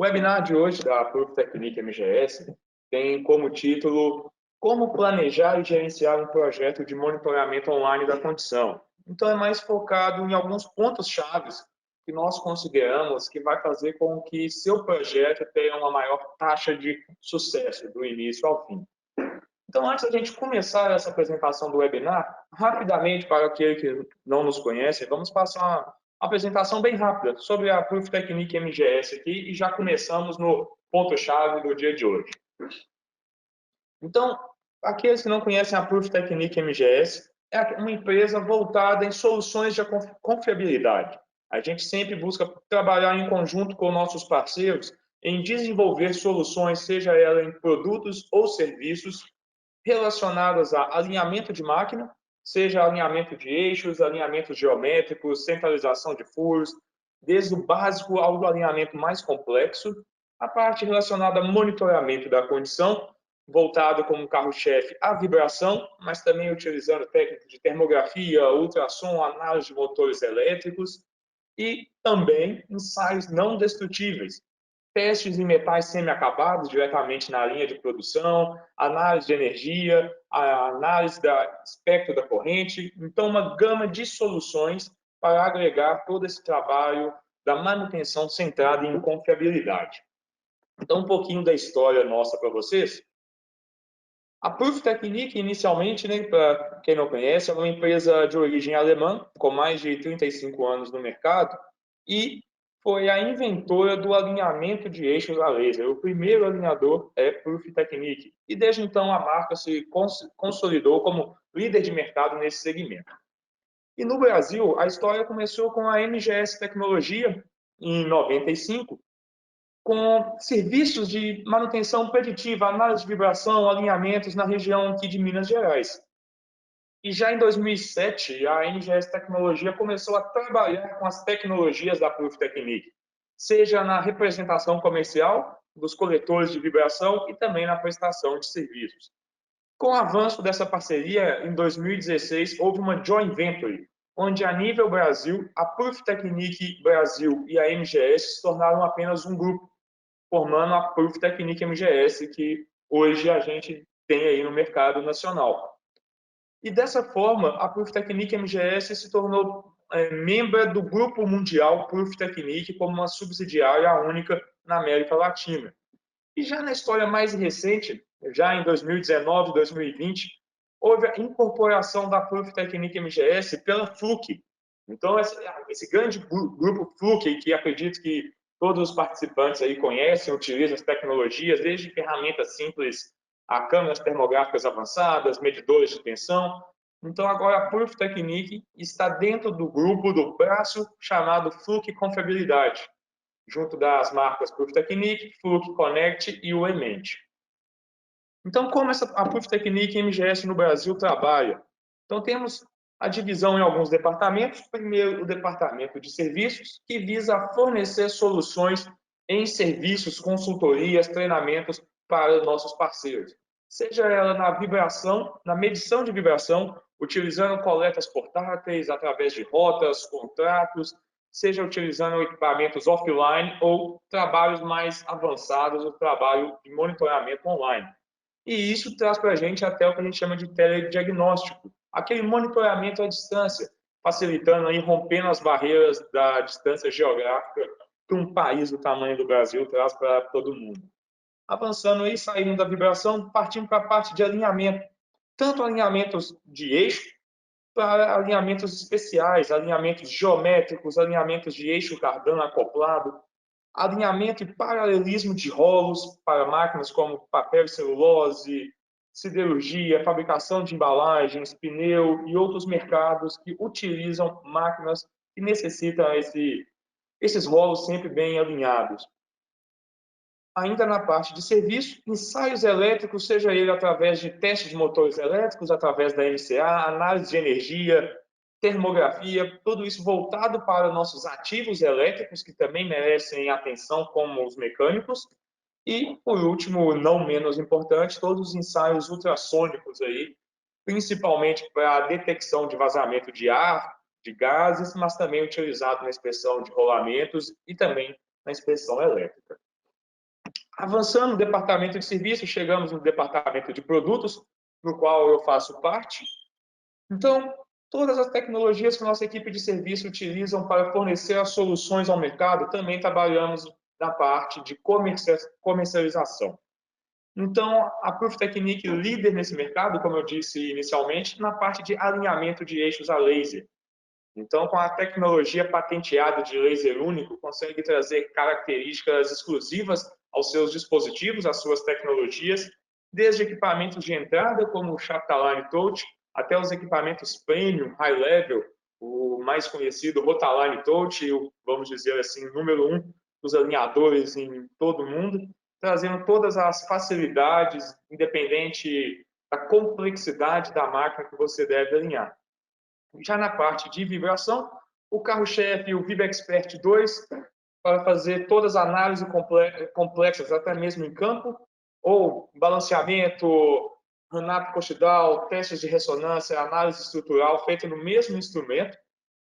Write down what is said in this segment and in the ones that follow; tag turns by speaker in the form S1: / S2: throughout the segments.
S1: webinar de hoje da Proof Technique MGS tem como título Como planejar e gerenciar um projeto de monitoramento online da condição. Então é mais focado em alguns pontos chaves que nós consideramos que vai fazer com que seu projeto tenha uma maior taxa de sucesso do início ao fim. Então, antes da gente começar essa apresentação do webinar, rapidamente, para aquele que não nos conhece, vamos passar uma apresentação bem rápida sobre a Proof Technique MGS aqui e já começamos no ponto-chave do dia de hoje. Então, aqueles que não conhecem a Proof Technique MGS, é uma empresa voltada em soluções de confiabilidade. A gente sempre busca trabalhar em conjunto com nossos parceiros em desenvolver soluções, seja ela em produtos ou serviços, relacionadas a alinhamento de máquina, seja alinhamento de eixos, alinhamentos geométricos, centralização de furos, desde o básico ao alinhamento mais complexo, a parte relacionada a monitoramento da condição, voltado como carro-chefe à vibração, mas também utilizando técnicas de termografia, ultrassom, análise de motores elétricos e também ensaios não destrutíveis, testes em metais semi-acabados diretamente na linha de produção, análise de energia, a análise do espectro da corrente. Então, uma gama de soluções para agregar todo esse trabalho da manutenção centrada em confiabilidade. Então, um pouquinho da história nossa para vocês. A Proof Technique, inicialmente, né, para quem não conhece, é uma empresa de origem alemã, com mais de 35 anos no mercado, e foi a inventora do alinhamento de eixos a laser. O primeiro alinhador é Proof Technique. E desde então a marca se consolidou como líder de mercado nesse segmento. E no Brasil, a história começou com a MGS Tecnologia, em 95, com serviços de manutenção preditiva, análise de vibração, alinhamentos na região aqui de Minas Gerais. E já em 2007, a MGS Tecnologia começou a trabalhar com as tecnologias da Proof Technique, seja na representação comercial dos coletores de vibração e também na prestação de serviços. Com o avanço dessa parceria, em 2016, houve uma joint venture, onde a nível Brasil, a Proof Technique Brasil e a MGS se tornaram apenas um grupo, formando a Proof Technique MGS, que hoje a gente tem aí no mercado nacional. E dessa forma, a Proof Technique MGS se tornou membro do Grupo Mundial Proof Technique como uma subsidiária única na América Latina. E já na história mais recente, já em 2019, 2020, houve a incorporação da Proof Technique MGS pela Fluke. Então, esse grande grupo Fluke, que acredito que todos os participantes aí conhecem, utilizam as tecnologias, desde ferramentas simples a câmeras termográficas avançadas, medidores de tensão. Então, agora a Proof Technique está dentro do grupo do braço chamado Fluke Confiabilidade, junto das marcas Proof Technique, Fluke Connect e o eMent. Então, como a Proof Technique MGS no Brasil trabalha? Então, temos a divisão em alguns departamentos. Primeiro, o departamento de serviços, que visa fornecer soluções em serviços, consultorias, treinamentos para os nossos parceiros. Seja ela na vibração, na medição de vibração, utilizando coletas portáteis através de rotas, contratos, seja utilizando equipamentos offline ou trabalhos mais avançados, o trabalho de monitoramento online. E isso traz para a gente até o que a gente chama de telediagnóstico, aquele monitoramento à distância, facilitando e rompendo as barreiras da distância geográfica que um país do tamanho do Brasil traz para todo mundo. Avançando aí, saindo da vibração, partindo para a parte de alinhamento, tanto alinhamentos de eixo, para alinhamentos especiais, alinhamentos geométricos, alinhamentos de eixo cardano acoplado, alinhamento e paralelismo de rolos para máquinas como papel e celulose, siderurgia, fabricação de embalagens, pneu e outros mercados que utilizam máquinas que necessitam esses rolos sempre bem alinhados. Ainda na parte de serviço, ensaios elétricos, seja ele através de testes de motores elétricos, através da MCA, análise de energia, termografia, tudo isso voltado para nossos ativos elétricos, que também merecem atenção, como os mecânicos. E, por último, não menos importante, todos os ensaios ultrassônicos aí, principalmente para a detecção de vazamento de ar, de gases, mas também utilizado na inspeção de rolamentos e também na inspeção elétrica. Avançando no departamento de serviços, chegamos no departamento de produtos, no qual eu faço parte. Então, todas as tecnologias que a nossa equipe de serviço utilizam para fornecer as soluções ao mercado, também trabalhamos na parte de comercialização. Então, a Proof Technique líder nesse mercado, como eu disse inicialmente, na parte de alinhamento de eixos a laser. Então, com a tecnologia patenteada de laser único, consegue trazer características exclusivas aos seus dispositivos, às suas tecnologias, desde equipamentos de entrada, como o Chaptaline Touch, até os equipamentos premium, high level, o mais conhecido Rotaline Touch, vamos dizer assim, número 1 dos alinhadores em todo o mundo, trazendo todas as facilidades, independente da complexidade da máquina que você deve alinhar. Já na parte de vibração, o carro-chefe, o VivaExpert 2, para fazer todas as análises complexas, até mesmo em campo, ou balanceamento, Renato Cochidal, testes de ressonância, análise estrutural, feita no mesmo instrumento,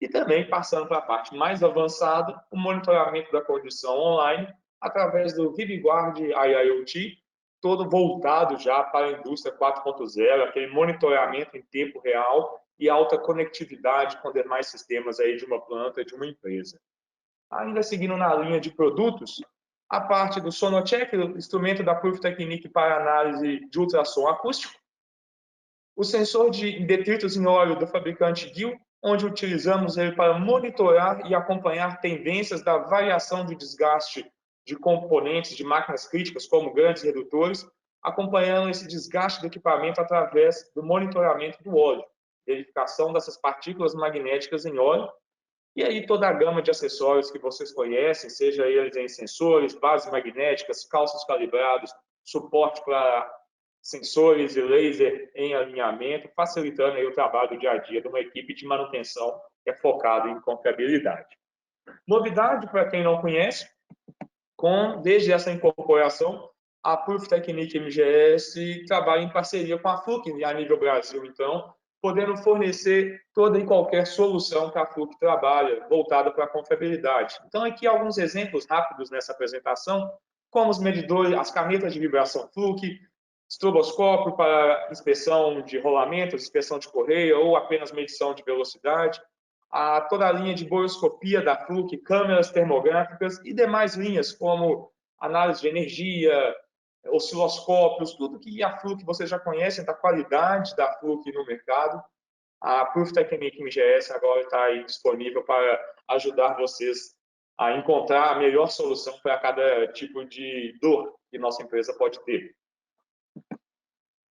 S1: e também passando para a parte mais avançada, o monitoramento da condição online, através do ViviGuard IIoT, todo voltado já para a indústria 4.0, aquele monitoramento em tempo real e alta conectividade com demais sistemas aí de uma planta, de uma empresa. Ainda seguindo na linha de produtos, a parte do Sonocheck, o instrumento da Proof Technique para análise de ultrassom acústico, o sensor de detritos em óleo do fabricante GIL, onde utilizamos ele para monitorar e acompanhar tendências da variação de desgaste de componentes de máquinas críticas, como grandes redutores, acompanhando esse desgaste do equipamento através do monitoramento do óleo, verificação dessas partículas magnéticas em óleo, e aí toda a gama de acessórios que vocês conhecem, seja eles em sensores, bases magnéticas, calços calibrados, suporte para sensores e laser em alinhamento, facilitando aí o trabalho do dia a dia de uma equipe de manutenção que é focada em confiabilidade. Novidade, para quem não conhece, desde essa incorporação, a Proof Technique MGS trabalha em parceria com a Fluke a nível Brasil, então, podendo fornecer toda e qualquer solução que a Fluke trabalha, voltada para a confiabilidade. Então, aqui alguns exemplos rápidos nessa apresentação, como os medidores, as canetas de vibração Fluke, estroboscópio para inspeção de rolamentos, inspeção de correia ou apenas medição de velocidade, toda a linha de borescopia da Fluke, câmeras termográficas e demais linhas como análise de energia, osciloscópios, tudo que a Fluke vocês já conhecem da qualidade da Fluke no mercado. A Proof Technique MGS agora está aí disponível para ajudar vocês a encontrar a melhor solução para cada tipo de dor que nossa empresa pode ter.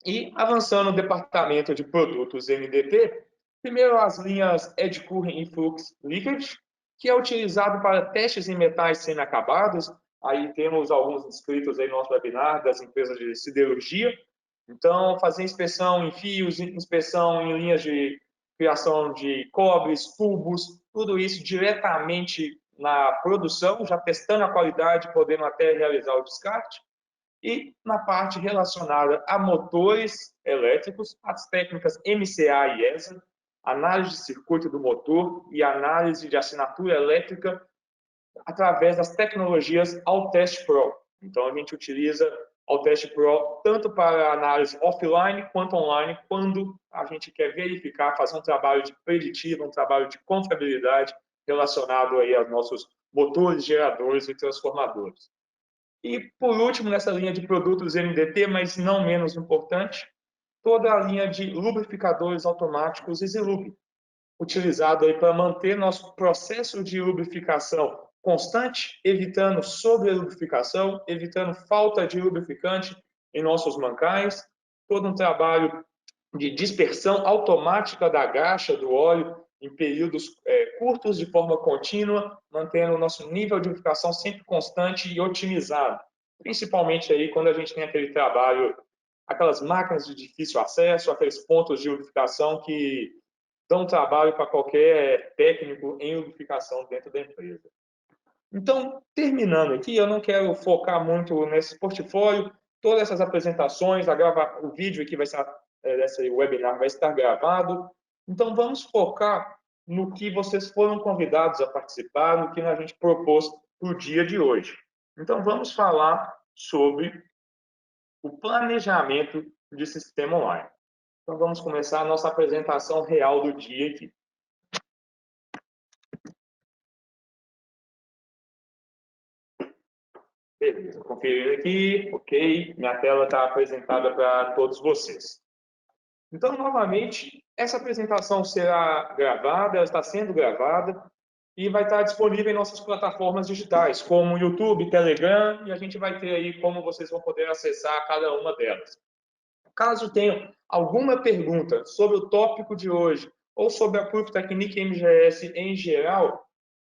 S1: E avançando no departamento de produtos MDT, primeiro as linhas Edcurrent e Flux Liquid, que é utilizado para testes em metais semi-acabados. Aí temos alguns inscritos aí no nosso webinar das empresas de siderurgia. Então, fazer inspeção em fios, inspeção em linhas de criação de cobres, tubos, tudo isso diretamente na produção, já testando a qualidade, podendo até realizar o descarte. E na parte relacionada a motores elétricos, as técnicas MCA e ESA, análise de circuito do motor e análise de assinatura elétrica através das tecnologias Altest Pro. Então, a gente utiliza Altest Pro tanto para análise offline quanto online, quando a gente quer verificar, fazer um trabalho de preditivo, um trabalho de confiabilidade relacionado aí aos nossos motores, geradores e transformadores. E, por último, nessa linha de produtos MDT, mas não menos importante, toda a linha de lubrificadores automáticos EasyLube, utilizado aí para manter nosso processo de lubrificação constante, evitando sobrelubrificação, evitando falta de lubrificante em nossos mancais, todo um trabalho de dispersão automática da graxa do óleo em períodos curtos de forma contínua, mantendo o nosso nível de lubrificação sempre constante e otimizado. Principalmente aí quando a gente tem aquele trabalho, aquelas máquinas de difícil acesso, aqueles pontos de lubrificação que dão trabalho para qualquer técnico em lubrificação dentro da empresa. Então, terminando aqui, eu não quero focar muito nesse portfólio, todas essas apresentações, o vídeo aqui vai estar, esse webinar vai estar gravado. Então, vamos focar no que vocês foram convidados a participar, no que a gente propôs para o dia de hoje. Então, vamos falar sobre o planejamento de sistema online. Então, vamos começar a nossa apresentação real do dia aqui. Beleza, conferindo aqui, ok, minha tela está apresentada para todos vocês. Então, novamente, essa apresentação será gravada, ela está sendo gravada e vai estar disponível em nossas plataformas digitais, como YouTube, Telegram, e a gente vai ter aí como vocês vão poder acessar cada uma delas. Caso tenham alguma pergunta sobre o tópico de hoje ou sobre a Proof Technique MGS em geral,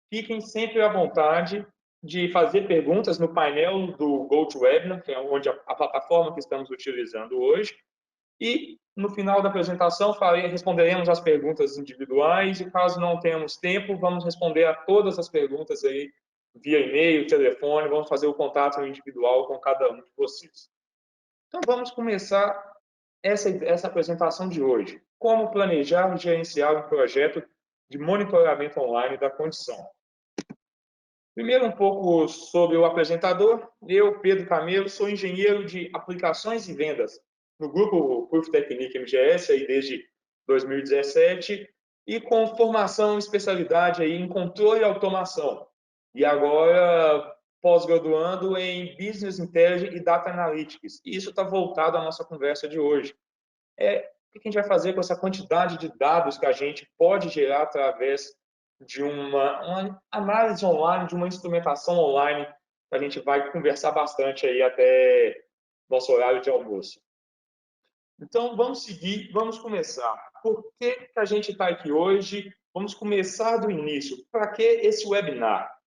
S1: fiquem sempre à vontade de fazer perguntas no painel do GoToWebinar, que é onde a plataforma que estamos utilizando hoje. E no final da apresentação responderemos as perguntas individuais e caso não tenhamos tempo, vamos responder a todas as perguntas aí via e-mail, telefone, vamos fazer o contato individual com cada um de vocês. Então vamos começar essa apresentação de hoje. Como planejar e gerenciar um projeto de monitoramento online da condição. Primeiro, um pouco sobre o apresentador. Eu, Pedro Camelo, sou engenheiro de aplicações e vendas no grupo Proof Technique MGS aí desde 2017 e com formação e especialidade aí em controle e automação. E agora pós-graduando em Business Intelligence e Data Analytics. E isso está voltado à nossa conversa de hoje. O que a gente vai fazer com essa quantidade de dados que a gente pode gerar através de uma análise online, de uma instrumentação online, que a gente vai conversar bastante aí até nosso horário de almoço. Então, vamos seguir, vamos começar. Por que a gente está aqui hoje? Vamos começar do início. Para que esse webinar?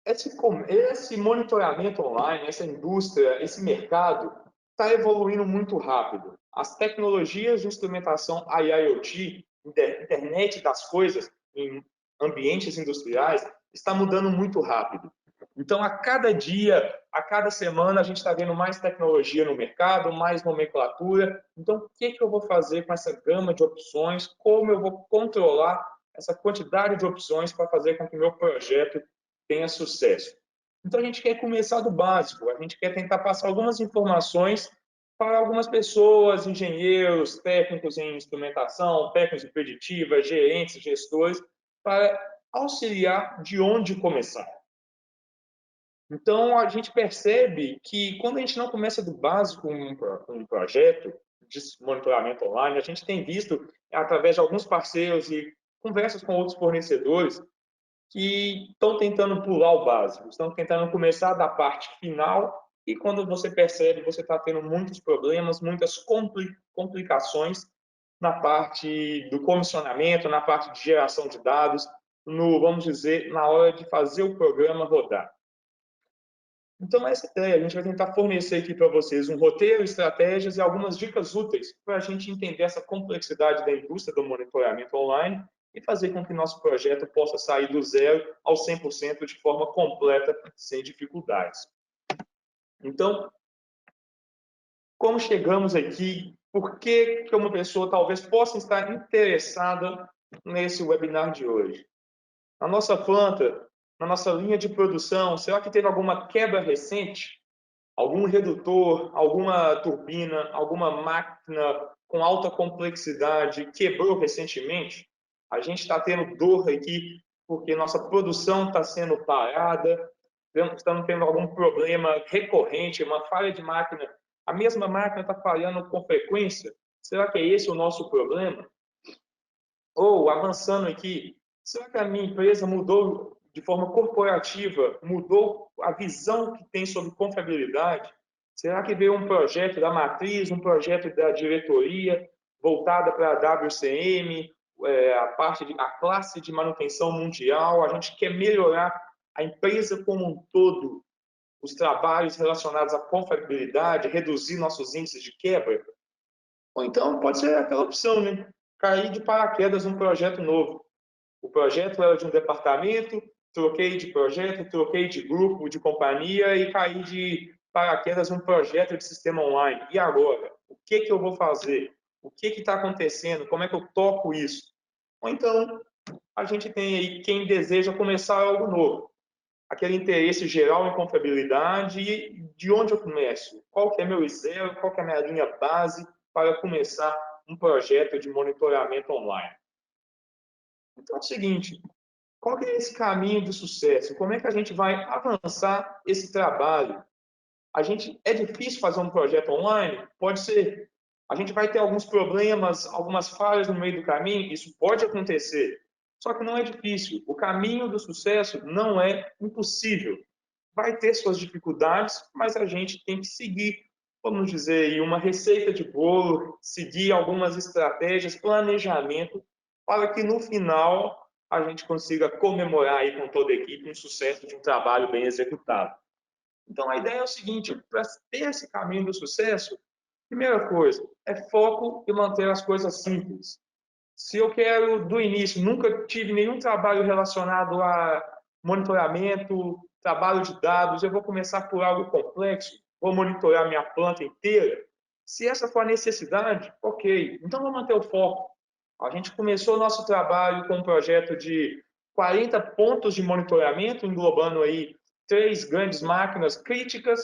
S1: Esse monitoramento online, essa indústria, esse mercado, está evoluindo muito rápido. As tecnologias de instrumentação IIoT, internet das coisas, em ambientes industriais, está mudando muito rápido. Então, a cada dia, a cada semana, a gente está vendo mais tecnologia no mercado, mais nomenclatura. Então, o que eu vou fazer com essa gama de opções? Como eu vou controlar essa quantidade de opções para fazer com que o meu projeto tenha sucesso? Então, a gente quer começar do básico. A gente quer tentar passar algumas informações para algumas pessoas, engenheiros, técnicos em instrumentação, técnicos de preditiva, gerentes, gestores, para auxiliar de onde começar. Então, a gente percebe que quando a gente não começa do básico um projeto de monitoramento online, a gente tem visto, através de alguns parceiros e conversas com outros fornecedores, que estão tentando pular o básico, estão tentando começar da parte final e quando você percebe, você está tendo muitos problemas, muitas complicações na parte do comissionamento, na parte de geração de dados, vamos dizer, na hora de fazer o programa rodar. Então, essa ideia, a gente vai tentar fornecer aqui para vocês um roteiro, estratégias e algumas dicas úteis para a gente entender essa complexidade da indústria do monitoramento online e fazer com que nosso projeto possa sair do 0 ao 100% de forma completa, sem dificuldades. Então, como chegamos aqui? Por que uma pessoa talvez possa estar interessada nesse webinar de hoje? Na nossa planta, na nossa linha de produção, será que teve alguma quebra recente? Algum redutor, alguma turbina, alguma máquina com alta complexidade quebrou recentemente? A gente está tendo dor aqui porque nossa produção está sendo parada, estamos tendo algum problema recorrente, uma falha de máquina. A mesma máquina está falhando com frequência? Será que é esse o nosso problema? Ou, avançando aqui, será que a minha empresa mudou de forma corporativa, mudou a visão que tem sobre confiabilidade? Será que veio um projeto da matriz, um projeto da diretoria, voltada para a WCM, a classe de manutenção mundial? A gente quer melhorar a empresa como um todo, os trabalhos relacionados à confiabilidade, reduzir nossos índices de quebra? Ou então pode ser aquela opção, né? Cair de paraquedas num projeto novo. O projeto era de um departamento, troquei de projeto, troquei de grupo, de companhia e caí de paraquedas num projeto de sistema online. E agora? O que eu vou fazer? O que está acontecendo? Como é que eu toco isso? Ou então, a gente tem aí quem deseja começar algo novo. aquele interesse geral em confiabilidade e de onde eu começo? Qual que é meu Excel? Qual que é a minha linha base para começar um projeto de monitoramento online? Então é o seguinte, qual que é esse caminho de sucesso? Como é que a gente vai avançar esse trabalho? É difícil fazer um projeto online? Pode ser. A gente vai ter alguns problemas, algumas falhas no meio do caminho, isso pode acontecer. Só que não é difícil. O caminho do sucesso não é impossível. Vai ter suas dificuldades, mas a gente tem que seguir, vamos dizer, uma receita de bolo, seguir algumas estratégias, planejamento, para que no final a gente consiga comemorar aí com toda a equipe um sucesso de um trabalho bem executado. Então, a ideia é o seguinte, para ter esse caminho do sucesso, primeira coisa, é foco e manter as coisas simples. Se eu quero, do início, nunca tive nenhum trabalho relacionado a monitoramento, trabalho de dados, eu vou começar por algo complexo, vou monitorar minha planta inteira. Se essa for a necessidade, ok, então vou manter o foco. A gente começou o nosso trabalho com um projeto de 40 pontos de monitoramento, englobando aí 3 grandes máquinas críticas,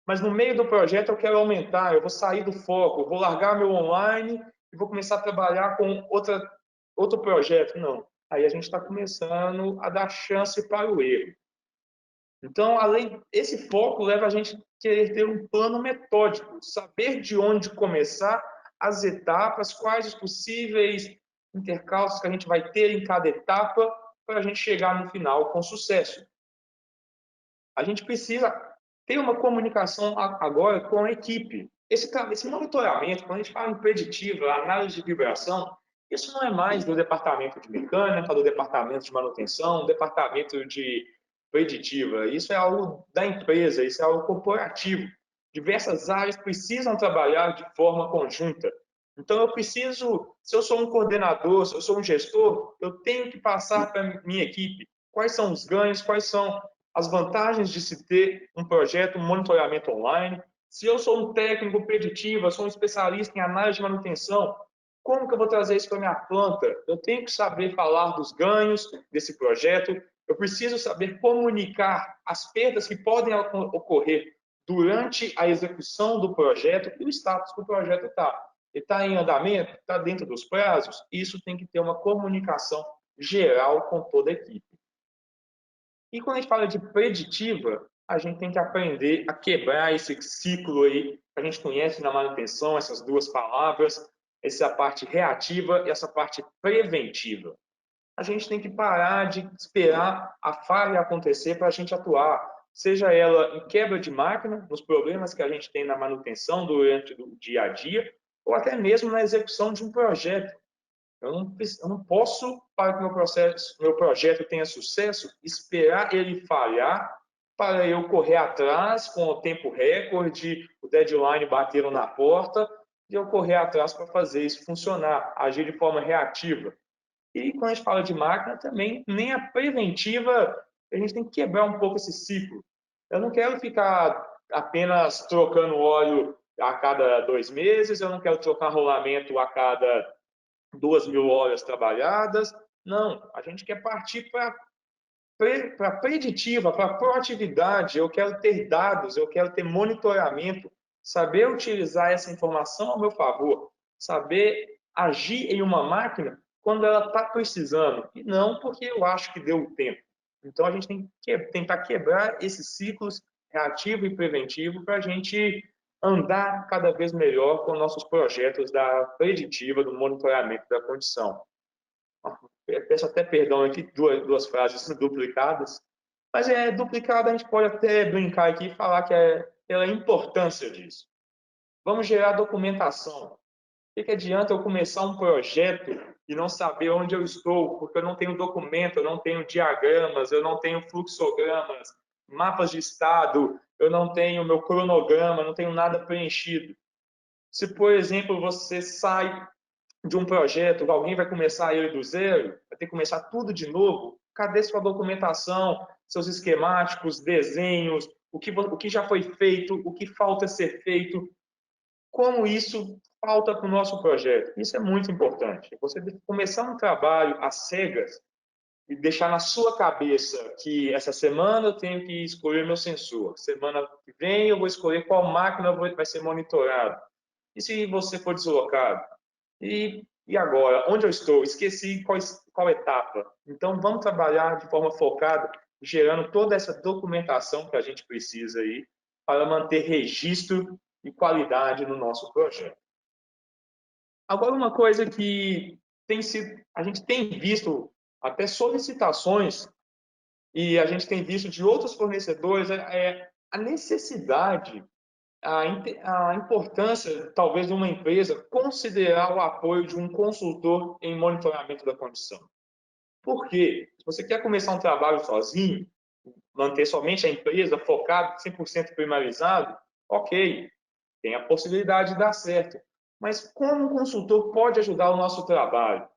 S1: mas no meio do projeto eu quero aumentar, eu vou sair do foco, eu vou largar meu online e vou começar a trabalhar com outro projeto. Não. Aí a gente está começando a dar chance para o erro. Então, esse foco leva a gente a querer ter um plano metódico, saber de onde começar, as etapas, quais os possíveis intercalços que a gente vai ter em cada etapa para a gente chegar no final com sucesso. A gente precisa ter uma comunicação agora com a equipe. Esse monitoramento, quando a gente fala em preditiva, análise de vibração, isso não é mais do departamento de mecânica, do departamento de manutenção, do departamento de preditiva. Isso é algo da empresa, isso é algo corporativo. Diversas áreas precisam trabalhar de forma conjunta. Então, eu preciso, se eu sou um coordenador, se eu sou um gestor, eu tenho que passar para a minha equipe quais são os ganhos, quais são as vantagens de se ter um projeto, um monitoramento online. Se eu sou um técnico preditivo, eu sou um especialista em análise de manutenção, como que eu vou trazer isso para a minha planta? Eu tenho que saber falar dos ganhos desse projeto, eu preciso saber comunicar as perdas que podem ocorrer durante a execução do projeto e o status que o projeto está. Ele está em andamento? Está dentro dos prazos? Isso tem que ter uma comunicação geral com toda a equipe. E quando a gente fala de preditiva, a gente tem que aprender a quebrar esse ciclo aí que a gente conhece na manutenção, essas duas palavras, essa parte reativa e essa parte preventiva. A gente tem que parar de esperar a falha acontecer para a gente atuar, seja ela em quebra de máquina, nos problemas que a gente tem na manutenção durante o dia a dia, ou até mesmo na execução de um projeto. Eu não posso, para que meu projeto tenha sucesso, esperar ele falhar para eu correr atrás com o tempo recorde, o deadline bateram na porta, e eu correr atrás para fazer isso funcionar, agir de forma reativa. E quando a gente fala de máquina também, nem a preventiva, a gente tem que quebrar um pouco esse ciclo. Eu não quero ficar apenas trocando óleo a cada 2 meses, eu não quero trocar rolamento a cada 2.000 horas trabalhadas. Não, a gente quer partir para preditiva, para proatividade. Eu quero ter dados, eu quero ter monitoramento, saber utilizar essa informação ao meu favor, saber agir em uma máquina quando ela está precisando, e não porque eu acho que deu o tempo. Então, a gente tem que tentar quebrar esses ciclos reativo e preventivo para a gente andar cada vez melhor com nossos projetos da preditiva, do monitoramento da condição. Peço até perdão aqui, duas frases duplicadas, mas duplicada, a gente pode até brincar aqui e falar que é pela importância disso. Vamos gerar documentação. O que adianta eu começar um projeto e não saber onde eu estou, porque eu não tenho documento, eu não tenho diagramas, eu não tenho fluxogramas, mapas de estado, eu não tenho meu cronograma, não tenho nada preenchido. Se, por exemplo, você sai de um projeto, alguém vai começar ele do zero, vai ter que começar tudo de novo, cadê sua documentação, seus esquemáticos, desenhos, o que já foi feito, o que falta ser feito, como isso falta para o nosso projeto. Isso é muito importante. Você começar um trabalho às cegas, e deixar na sua cabeça que essa semana eu tenho que escolher meu sensor, semana que vem eu vou escolher qual máquina vai ser monitorada. E se você for deslocado? E agora? Onde eu estou? Esqueci qual etapa. Então, vamos trabalhar de forma focada, gerando toda essa documentação que a gente precisa aí para manter registro e qualidade no nosso projeto. Agora, uma coisa que a gente tem visto até solicitações e a gente tem visto de outros fornecedores é a necessidade, a importância, talvez, de uma empresa considerar o apoio de um consultor em monitoramento da condição. Por quê? Se você quer começar um trabalho sozinho, manter somente a empresa focado, 100% primarizado, ok, tem a possibilidade de dar certo. Mas como um consultor pode ajudar o nosso trabalho?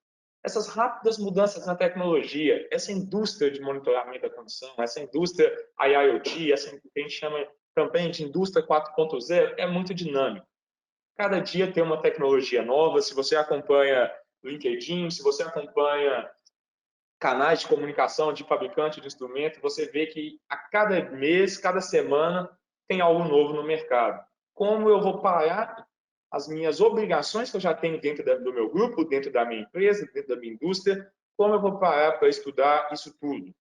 S1: Essas rápidas mudanças na tecnologia, essa indústria de monitoramento da condição, essa indústria IoT, essa que a gente chama também de indústria 4.0, é muito dinâmica. Cada dia tem uma tecnologia nova. Se você acompanha LinkedIn, se você acompanha canais de comunicação de fabricante de instrumento, você vê que a cada mês, cada semana, tem algo novo no mercado. Como eu vou parar as minhas obrigações que eu já tenho dentro do meu grupo, dentro da minha empresa, dentro da minha indústria, como eu vou parar para estudar isso tudo?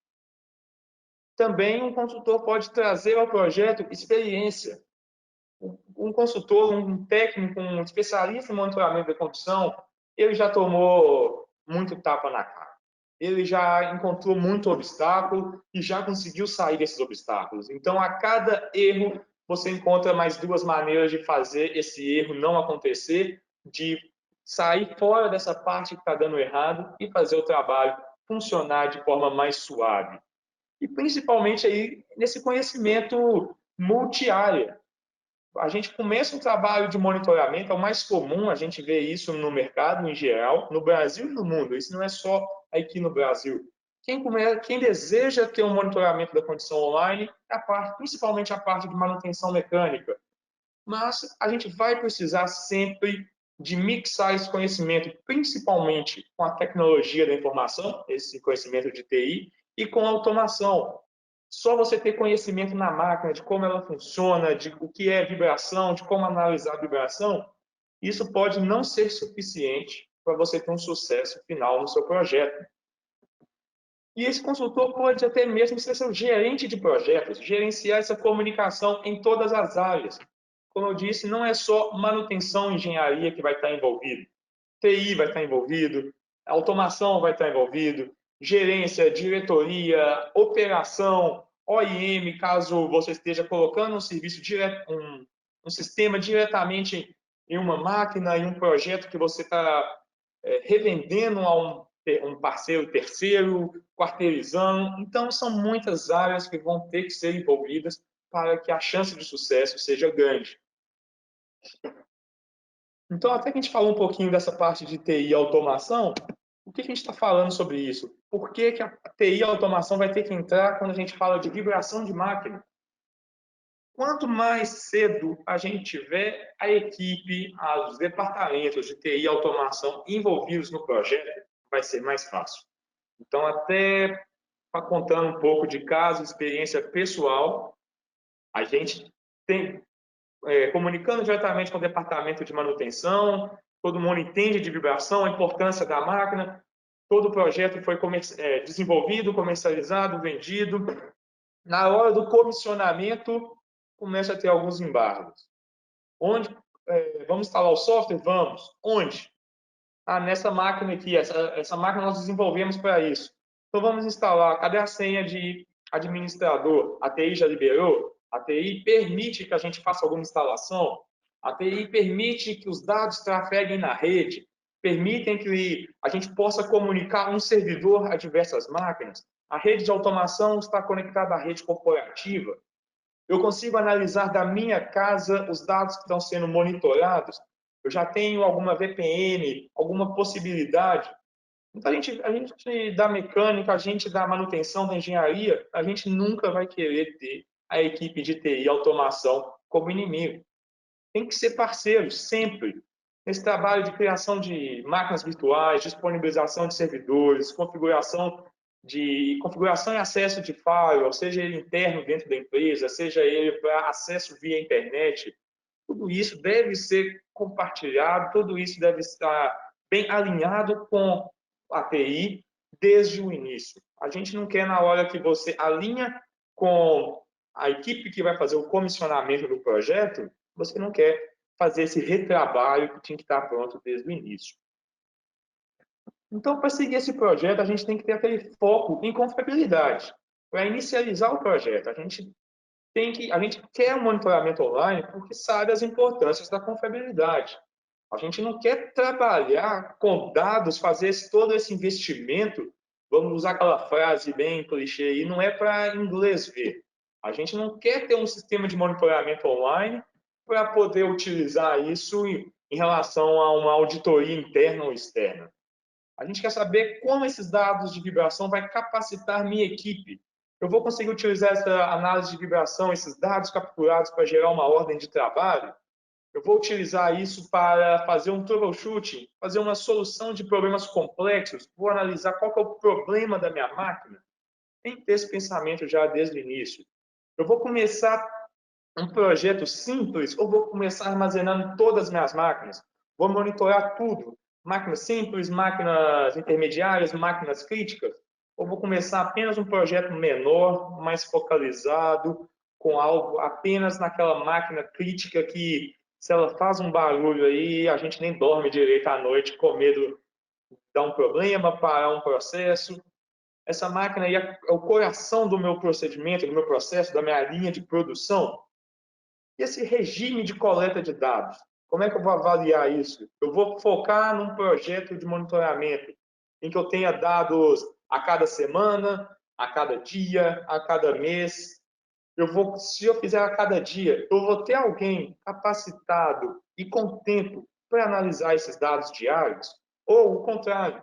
S1: Também um consultor pode trazer ao projeto experiência. Um consultor, um técnico, um especialista em monitoramento da condição, ele já tomou muito tapa na cara. Ele já encontrou muito obstáculo e já conseguiu sair desses obstáculos. Então, a cada erro, você encontra mais duas maneiras de fazer esse erro não acontecer, de sair fora dessa parte que está dando errado e fazer o trabalho funcionar de forma mais suave. E principalmente aí nesse conhecimento multi-área. A gente começa um trabalho de monitoramento, é o mais comum, a gente vê isso no mercado em geral, no Brasil e no mundo. Isso não é só aqui no Brasil. Quem deseja ter um monitoramento da condição online, principalmente a parte de manutenção mecânica. Mas a gente vai precisar sempre de mixar esse conhecimento, principalmente com a tecnologia da informação, esse conhecimento de TI, e com a automação. Só você ter conhecimento na máquina de como ela funciona, de o que é vibração, de como analisar a vibração, isso pode não ser suficiente para você ter um sucesso final no seu projeto. E esse consultor pode até mesmo ser seu gerente de projetos, gerenciar essa comunicação em todas as áreas. Como eu disse, não é só manutenção e engenharia que vai estar envolvido. TI vai estar envolvido, automação vai estar envolvido, gerência, diretoria, operação, OIM, caso você esteja colocando um serviço um sistema diretamente em uma máquina, em um projeto que você está revendendo a um parceiro terceiro, quarteirizando. Então, são muitas áreas que vão ter que ser envolvidas para que a chance de sucesso seja grande. Então, até que a gente falou um pouquinho dessa parte de TI e automação, o que a gente está falando sobre isso? Por que a TI e a automação vai ter que entrar quando a gente fala de vibração de máquina? Quanto mais cedo a gente tiver a equipe, os departamentos de TI e automação envolvidos no projeto, vai ser mais fácil. Então, até contando um pouco de caso, experiência pessoal, a gente tem comunicando diretamente com o departamento de manutenção, todo mundo entende de vibração, a importância da máquina, todo o projeto foi desenvolvido, comercializado, vendido. Na hora do comissionamento, começa a ter alguns embargos. Onde vamos instalar o software? Vamos. Onde? Nessa máquina aqui, essa máquina nós desenvolvemos para isso. Então vamos instalar. Cadê a senha de administrador? A TI já liberou? A TI permite que a gente faça alguma instalação? A TI permite que os dados trafeguem na rede? Permitem que a gente possa comunicar um servidor a diversas máquinas? A rede de automação está conectada à rede corporativa? Eu consigo analisar da minha casa os dados que estão sendo monitorados? Eu já tenho alguma VPN, alguma possibilidade? Então, a gente da mecânica, a gente da manutenção, da engenharia, a gente nunca vai querer ter a equipe de TI e automação como inimigo. Tem que ser parceiro, sempre. Nesse trabalho de criação de máquinas virtuais, disponibilização de servidores, configuração de configuração e acesso de firewall, seja ele interno dentro da empresa, seja ele para acesso via internet, tudo isso deve ser compartilhado, tudo isso deve estar bem alinhado com a TI desde o início. A gente não quer, na hora que você alinha com a equipe que vai fazer o comissionamento do projeto, você não quer fazer esse retrabalho que tinha que estar pronto desde o início. Então, para seguir esse projeto, a gente tem que ter aquele foco em confiabilidade. Para inicializar o projeto, a gente quer um monitoramento online porque sabe as importâncias da confiabilidade. A gente não quer trabalhar com dados, fazer todo esse investimento, vamos usar aquela frase bem clichê aí, não é para inglês ver. A gente não quer ter um sistema de monitoramento online para poder utilizar isso em relação a uma auditoria interna ou externa. A gente quer saber como esses dados de vibração vai capacitar minha equipe. Eu vou conseguir utilizar essa análise de vibração, esses dados capturados para gerar uma ordem de trabalho? Eu vou utilizar isso para fazer um troubleshooting, fazer uma solução de problemas complexos, vou analisar qual que é o problema da minha máquina? Tem que ter esse pensamento já desde o início. Eu vou começar um projeto simples ou vou começar armazenando todas as minhas máquinas? Vou monitorar tudo, máquinas simples, máquinas intermediárias, máquinas críticas? Ou vou começar apenas um projeto menor, mais focalizado, com algo apenas naquela máquina crítica que, se ela faz um barulho aí, a gente nem dorme direito à noite com medo de dar um problema, parar um processo? Essa máquina aí é o coração do meu procedimento, do meu processo, da minha linha de produção. E esse regime de coleta de dados, como é que eu vou avaliar isso? Eu vou focar num projeto de monitoramento em que eu tenha dados a cada semana, a cada dia, a cada mês. Se eu fizer a cada dia, eu vou ter alguém capacitado e com tempo para analisar esses dados diários? Ou o contrário,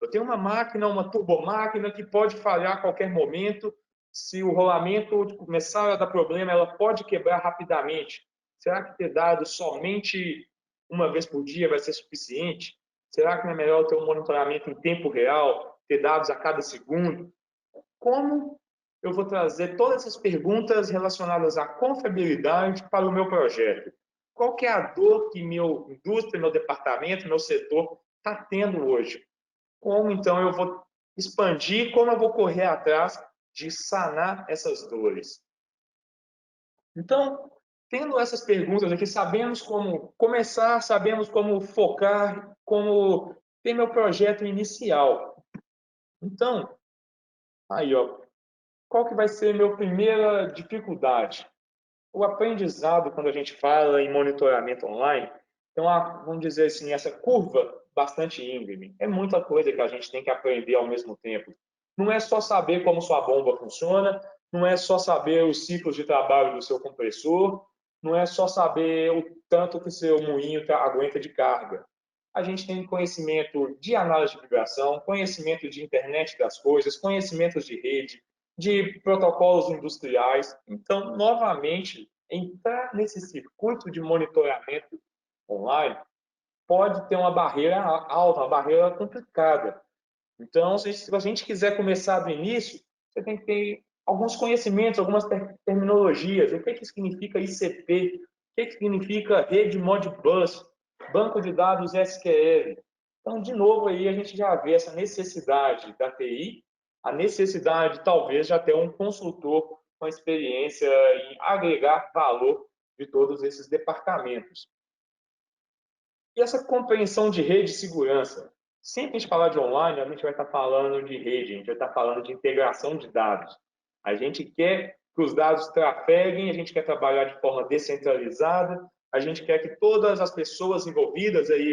S1: eu tenho uma máquina, uma turbomáquina que pode falhar a qualquer momento. Se o rolamento começar a dar problema, ela pode quebrar rapidamente. Será que ter dados somente uma vez por dia vai ser suficiente? Será que não é melhor ter um monitoramento em tempo real, ter dados a cada segundo? Como eu vou trazer todas essas perguntas relacionadas à confiabilidade para o meu projeto? Qual que é a dor que minha indústria, meu departamento, meu setor está tendo hoje? Como então eu vou expandir, como eu vou correr atrás de sanar essas dores? Então, tendo essas perguntas aqui, sabemos como começar, sabemos como focar, como ter meu projeto inicial. Então, aí, ó, qual que vai ser a minha primeira dificuldade? O aprendizado, quando a gente fala em monitoramento online, tem uma, vamos dizer assim, essa curva bastante íngreme. É muita coisa que a gente tem que aprender ao mesmo tempo. Não é só saber como sua bomba funciona, não é só saber os ciclos de trabalho do seu compressor, não é só saber o tanto que seu moinho aguenta de carga. A gente tem conhecimento de análise de vibração, conhecimento de internet das coisas, conhecimentos de rede, de protocolos industriais. Então, novamente, entrar nesse circuito de monitoramento online pode ter uma barreira alta, uma barreira complicada. Então, se a gente quiser começar do início, você tem que ter alguns conhecimentos, algumas terminologias. O que significa ICP? O que significa rede Modbus? Banco de dados SQL? Então, de novo, aí a gente já vê essa necessidade da TI, a necessidade, talvez, já ter um consultor com experiência em agregar valor de todos esses departamentos. E essa compreensão de rede e segurança? Sempre a gente falar de online, a gente vai estar falando de rede, a gente vai estar falando de integração de dados. A gente quer que os dados trafeguem, a gente quer trabalhar de forma descentralizada, a gente quer que todas as pessoas envolvidas, aí,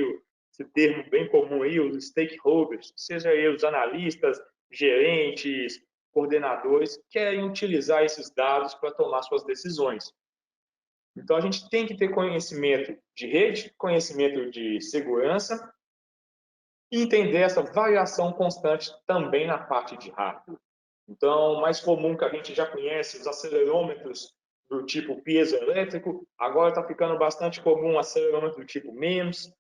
S1: esse termo bem comum aí, os stakeholders, seja aí os analistas, gerentes, coordenadores, querem utilizar esses dados para tomar suas decisões. Então, a gente tem que ter conhecimento de rede, conhecimento de segurança e entender essa variação constante também na parte de hardware. Então, mais comum que a gente já conhece, os acelerômetros do tipo piezoelétrico, agora está ficando bastante comum acelerômetro do tipo MEMS,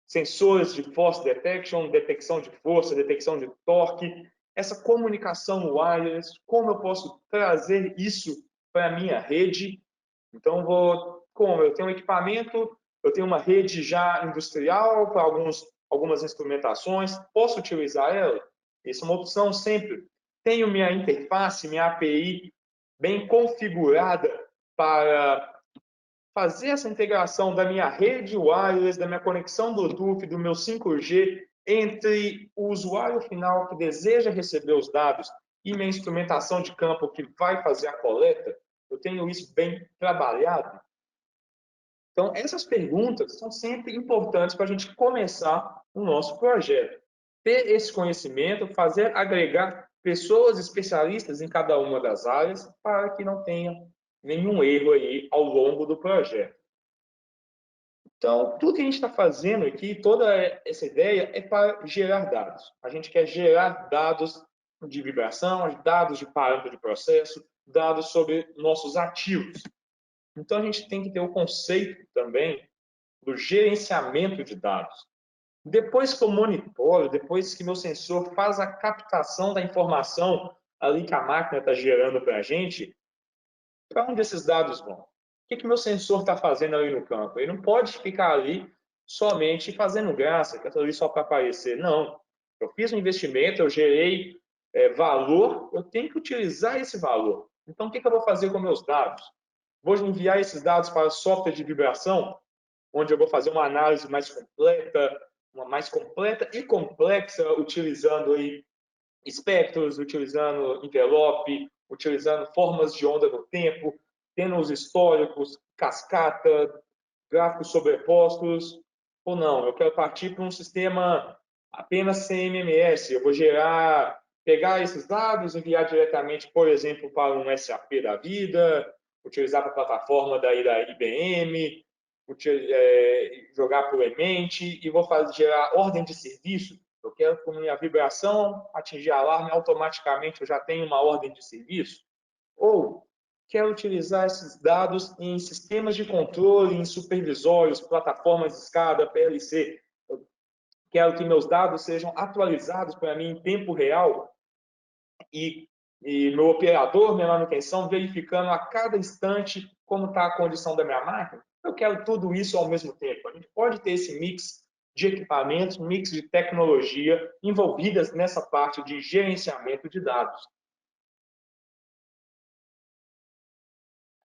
S1: sensores de force detection, detecção de força, detecção de torque, essa comunicação wireless, como eu posso trazer isso para a minha rede. Então, como eu tenho um equipamento, eu tenho uma rede já industrial para algumas instrumentações, posso utilizar ela? Isso é uma opção sempre. Tenho minha interface, minha API bem configurada para fazer essa integração da minha rede wireless, da minha conexão Bluetooth, do meu 5G, entre o usuário final que deseja receber os dados e minha instrumentação de campo que vai fazer a coleta. Eu tenho isso bem trabalhado? Então, essas perguntas são sempre importantes para a gente começar o nosso projeto. Ter esse conhecimento, fazer agregar pessoas especialistas em cada uma das áreas para que não tenha nenhum erro aí ao longo do projeto. Então, tudo que a gente está fazendo aqui, toda essa ideia é para gerar dados. A gente quer gerar dados de vibração, dados de parâmetro de processo, dados sobre nossos ativos. Então, a gente tem que ter o conceito também do gerenciamento de dados. Depois que eu monitoro, depois que meu sensor faz a captação da informação ali que a máquina está gerando para a gente, para onde esses dados vão? O que meu sensor está fazendo ali no campo? Ele não pode ficar ali somente fazendo graça, que eu estou ali só para aparecer. Não. Eu fiz um investimento, eu gerei valor, eu tenho que utilizar esse valor. Então, o que eu vou fazer com meus dados? Vou enviar esses dados para software de vibração, onde eu vou fazer uma análise mais completa e complexa, utilizando aí espectros, utilizando envelope, utilizando formas de onda no tempo, tendo os históricos, cascata, gráficos sobrepostos, ou não, eu quero partir para um sistema apenas CMMS, eu vou pegar esses dados, enviar diretamente, por exemplo, para um SAP da vida, utilizar para a plataforma da IBM, jogar para o Emente e vou gerar ordem de serviço. Eu quero que a minha vibração atingir alarme, automaticamente eu já tenho uma ordem de serviço. Ou quero utilizar esses dados em sistemas de controle, em supervisórios, plataformas de SCADA, PLC. Eu quero que meus dados sejam atualizados para mim em tempo real e meu operador, minha manutenção, verificando a cada instante como está a condição da minha máquina. Eu quero tudo isso ao mesmo tempo. A gente pode ter esse mix de equipamentos, mix de tecnologia envolvidas nessa parte de gerenciamento de dados.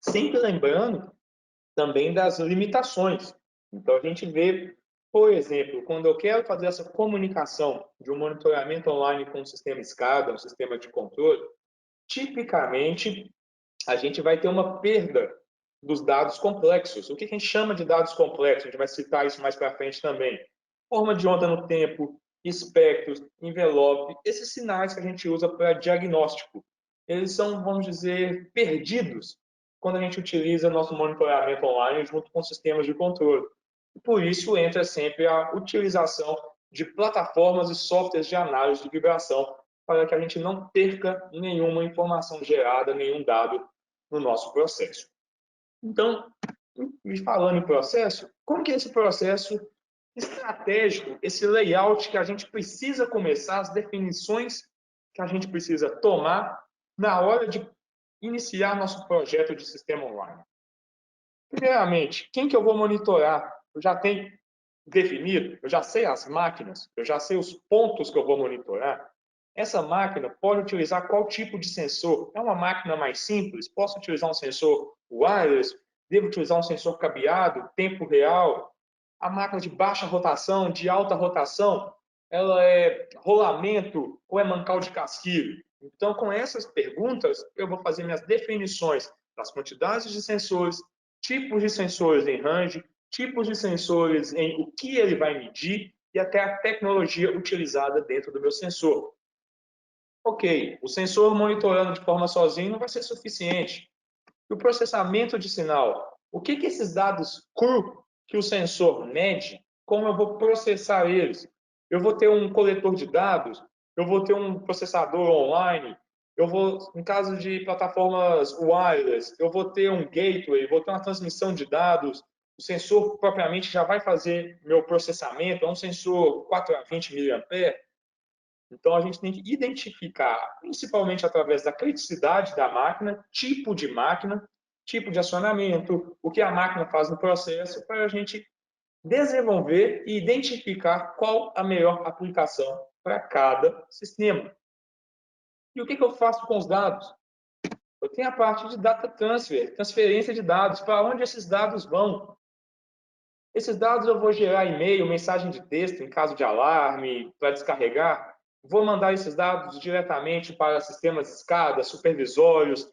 S1: Sempre lembrando também das limitações. Então, a gente vê, por exemplo, quando eu quero fazer essa comunicação de um monitoramento online com um sistema SCADA, um sistema de controle, tipicamente a gente vai ter uma perda dos dados complexos. O que a gente chama de dados complexos? A gente vai citar isso mais para frente também. Forma de onda no tempo, espectros, envelope, esses sinais que a gente usa para diagnóstico, eles são, vamos dizer, perdidos quando a gente utiliza nosso monitoramento online junto com sistemas de controle. E por isso entra sempre a utilização de plataformas e softwares de análise de vibração para que a gente não perca nenhuma informação gerada, nenhum dado no nosso processo. Então, me falando em processo, como que é esse processo estratégico, esse layout que a gente precisa começar, as definições que a gente precisa tomar na hora de iniciar nosso projeto de sistema online? Primeiramente, quem que eu vou monitorar? Eu já tenho definido, eu já sei as máquinas, eu já sei os pontos que eu vou monitorar. Essa máquina pode utilizar qual tipo de sensor? É uma máquina mais simples? Posso utilizar um sensor wireless? Devo utilizar um sensor cabeado, tempo real? A máquina de baixa rotação, de alta rotação, ela é rolamento ou é mancal de casquilho? Então, com essas perguntas, eu vou fazer minhas definições das quantidades de sensores, tipos de sensores em range, tipos de sensores em o que ele vai medir e até a tecnologia utilizada dentro do meu sensor. Ok, o sensor monitorando de forma sozinho não vai ser suficiente. E o processamento de sinal? O que esses dados cru que o sensor mede, como eu vou processar eles? Eu vou ter um coletor de dados? Eu vou ter um processador online? Eu vou, em caso de plataformas wireless, eu vou ter um gateway, vou ter uma transmissão de dados. O sensor propriamente já vai fazer meu processamento, é um sensor 4 a 20 mA. Então, a gente tem que identificar, principalmente através da criticidade da máquina, tipo de acionamento, o que a máquina faz no processo, para a gente desenvolver e identificar qual a melhor aplicação para cada sistema. E o que eu faço com os dados? Eu tenho a parte de data transfer, transferência de dados, para onde esses dados vão. Esses dados eu vou gerar e-mail, mensagem de texto em caso de alarme, para descarregar. Vou mandar esses dados diretamente para sistemas SCADA, supervisórios,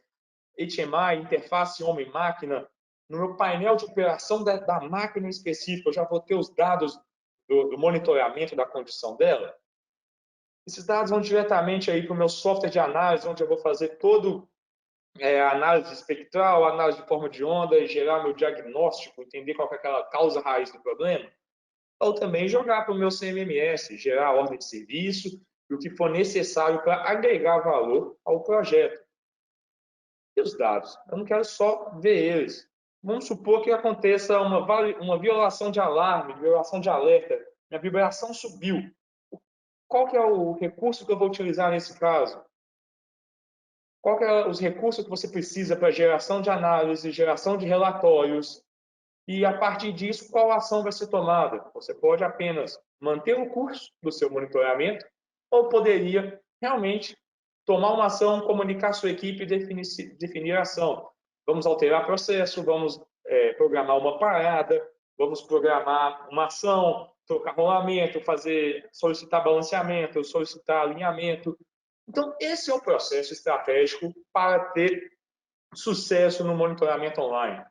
S1: HMI, interface homem-máquina. No meu painel de operação da máquina específica, eu já vou ter os dados do monitoramento da condição dela. Esses dados vão diretamente aí para o meu software de análise, onde eu vou fazer todo análise espectral, análise de forma de onda, gerar meu diagnóstico, entender qual é aquela causa raiz do problema. Ou também jogar para o meu CMMS, gerar a ordem de serviço e o que for necessário para agregar valor ao projeto. E os dados? Eu não quero só ver eles. Vamos supor que aconteça uma violação de alarme, violação de alerta, minha vibração subiu. Qual que é o recurso que eu vou utilizar nesse caso? Qual que é os recursos que você precisa para geração de análise, geração de relatórios? E, a partir disso, qual ação vai ser tomada? Você pode apenas manter o curso do seu monitoramento ou poderia realmente tomar uma ação, comunicar a sua equipe e definir a ação. Vamos alterar processo, vamos programar uma parada, vamos programar uma ação, trocar rolamento, solicitar balanceamento, solicitar alinhamento. Então, esse é o processo estratégico para ter sucesso no monitoramento online.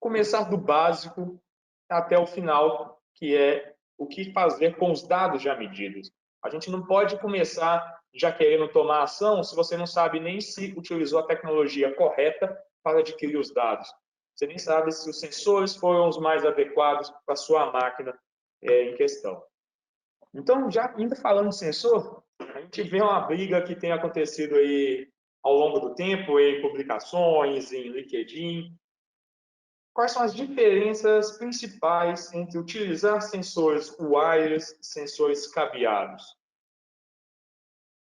S1: Começar do básico até o final, que é o que fazer com os dados já medidos. A gente não pode começar já querendo tomar ação se você não sabe nem se utilizou a tecnologia correta para adquirir os dados. Você nem sabe se os sensores foram os mais adequados para a sua máquina em questão. Então, já ainda falando de sensor, a gente vê uma briga que tem acontecido aí ao longo do tempo, em publicações, em LinkedIn. Quais são as diferenças principais entre utilizar sensores wireless e sensores cabeados?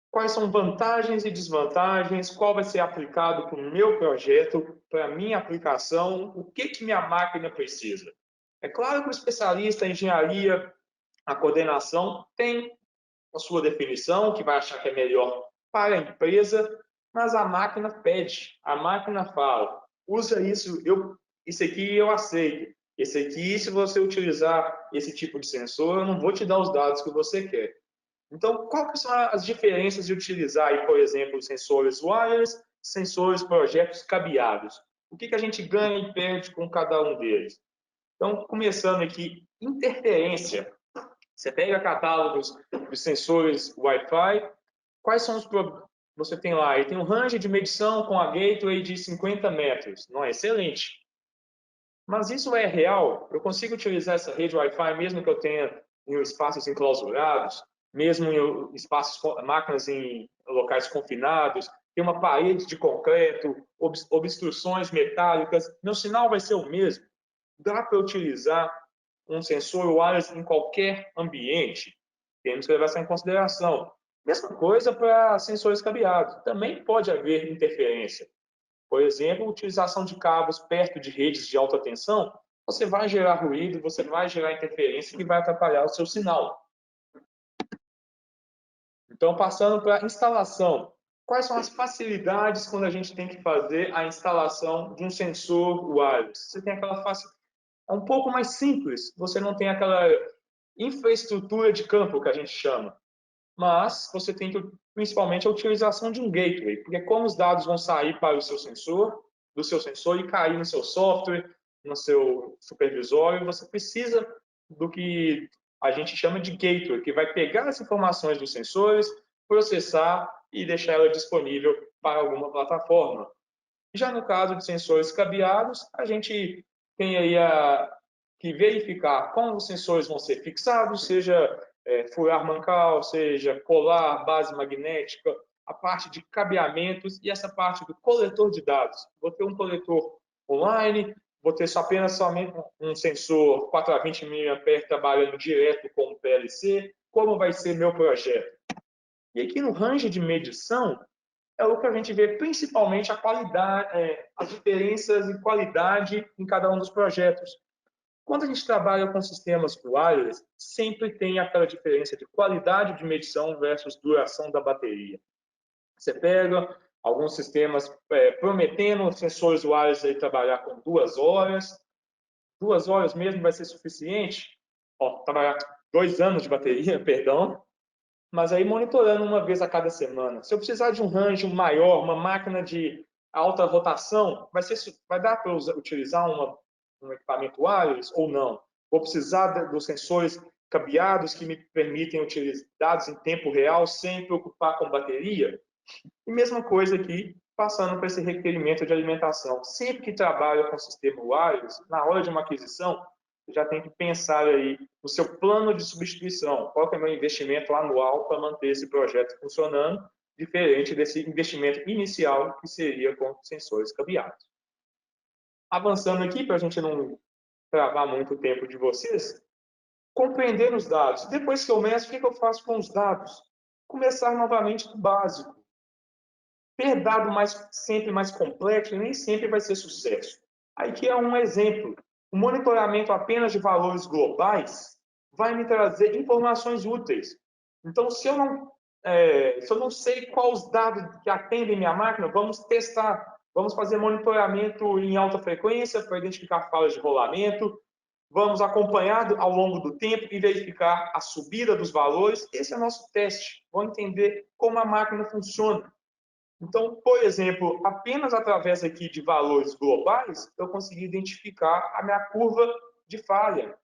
S1: Quais são vantagens e desvantagens? Qual vai ser aplicado para o meu projeto, para a minha aplicação? O que minha máquina precisa? É claro que o especialista em engenharia, a coordenação, tem a sua definição, que vai achar que é melhor para a empresa, mas a máquina pede, a máquina fala, usa isso, isso aqui eu aceito. Esse aqui, se você utilizar esse tipo de sensor, eu não vou te dar os dados que você quer. Então, quais são as diferenças de utilizar, aí, por exemplo, sensores wireless, sensores projetos cabeados? O que a gente ganha e perde com cada um deles? Então, começando aqui, interferência. Você pega catálogos de sensores Wi-Fi, quais são os problemas? Você tem lá, ele tem um range de medição com a gateway de 50 metros. Não é excelente. Mas isso é real? Eu consigo utilizar essa rede Wi-Fi mesmo que eu tenha em espaços enclausurados, mesmo em espaços, máquinas em locais confinados, tem uma parede de concreto, obstruções metálicas, meu sinal vai ser o mesmo. Dá para utilizar um sensor wireless em qualquer ambiente? Temos que levar isso em consideração. Mesma coisa para sensores cabeados. Também pode haver interferência. Por exemplo, utilização de cabos perto de redes de alta tensão, você vai gerar ruído, você vai gerar interferência que vai atrapalhar o seu sinal. Então, passando para a instalação. Quais são as facilidades quando a gente tem que fazer a instalação de um sensor wireless? Você tem aquela facilidade. É um pouco mais simples, você não tem aquela infraestrutura de campo que a gente chama, mas você tem principalmente a utilização de um gateway, porque como os dados vão sair para o seu sensor, do seu sensor e cair no seu software, no seu supervisório, você precisa do que a gente chama de gateway, que vai pegar as informações dos sensores, processar e deixar ela disponível para alguma plataforma. Já no caso de sensores cabeados, a gente tem aí que verificar como os sensores vão ser fixados, seja furar mancal, seja colar, base magnética, a parte de cabeamentos e essa parte do coletor de dados. Vou ter um coletor online, vou ter somente um sensor 420 mAh trabalhando direto com o PLC. Como vai ser meu projeto? E aqui no range de medição, é o que a gente vê principalmente a qualidade, as diferenças em qualidade em cada um dos projetos. Quando a gente trabalha com sistemas wireless, sempre tem aquela diferença de qualidade de medição versus duração da bateria. Você pega alguns sistemas prometendo sensores wireless aí trabalhar com 2 horas. 2 horas mesmo vai ser suficiente? Trabalhar 2 anos de bateria, perdão. Mas aí monitorando uma vez a cada semana. Se eu precisar de um range maior, uma máquina de alta rotação, vai dar para utilizar um equipamento wireless ou não? Vou precisar dos sensores cabeados que me permitem utilizar dados em tempo real sem preocupar com bateria? E mesma coisa aqui, passando para esse requerimento de alimentação. Sempre que trabalha com sistema wireless, na hora de uma aquisição, você já tem que pensar aí no seu plano de substituição. Qual que é o meu investimento anual para manter esse projeto funcionando, diferente desse investimento inicial que seria com sensores cabeados. Avançando aqui, para a gente não travar muito o tempo de vocês, compreender os dados. Depois que eu meço, o que eu faço com os dados? Começar novamente do básico. Ter dado sempre mais complexo nem sempre vai ser sucesso. Aqui é um exemplo. O monitoramento apenas de valores globais vai me trazer informações úteis. Então, se eu não sei quais os dados que atendem minha máquina, vamos testar. Vamos fazer monitoramento em alta frequência para identificar falhas de rolamento. Vamos acompanhar ao longo do tempo e verificar a subida dos valores. Esse é o nosso teste. Vamos entender como a máquina funciona. Então, por exemplo, apenas através aqui de valores globais, eu consegui identificar a minha curva de falha,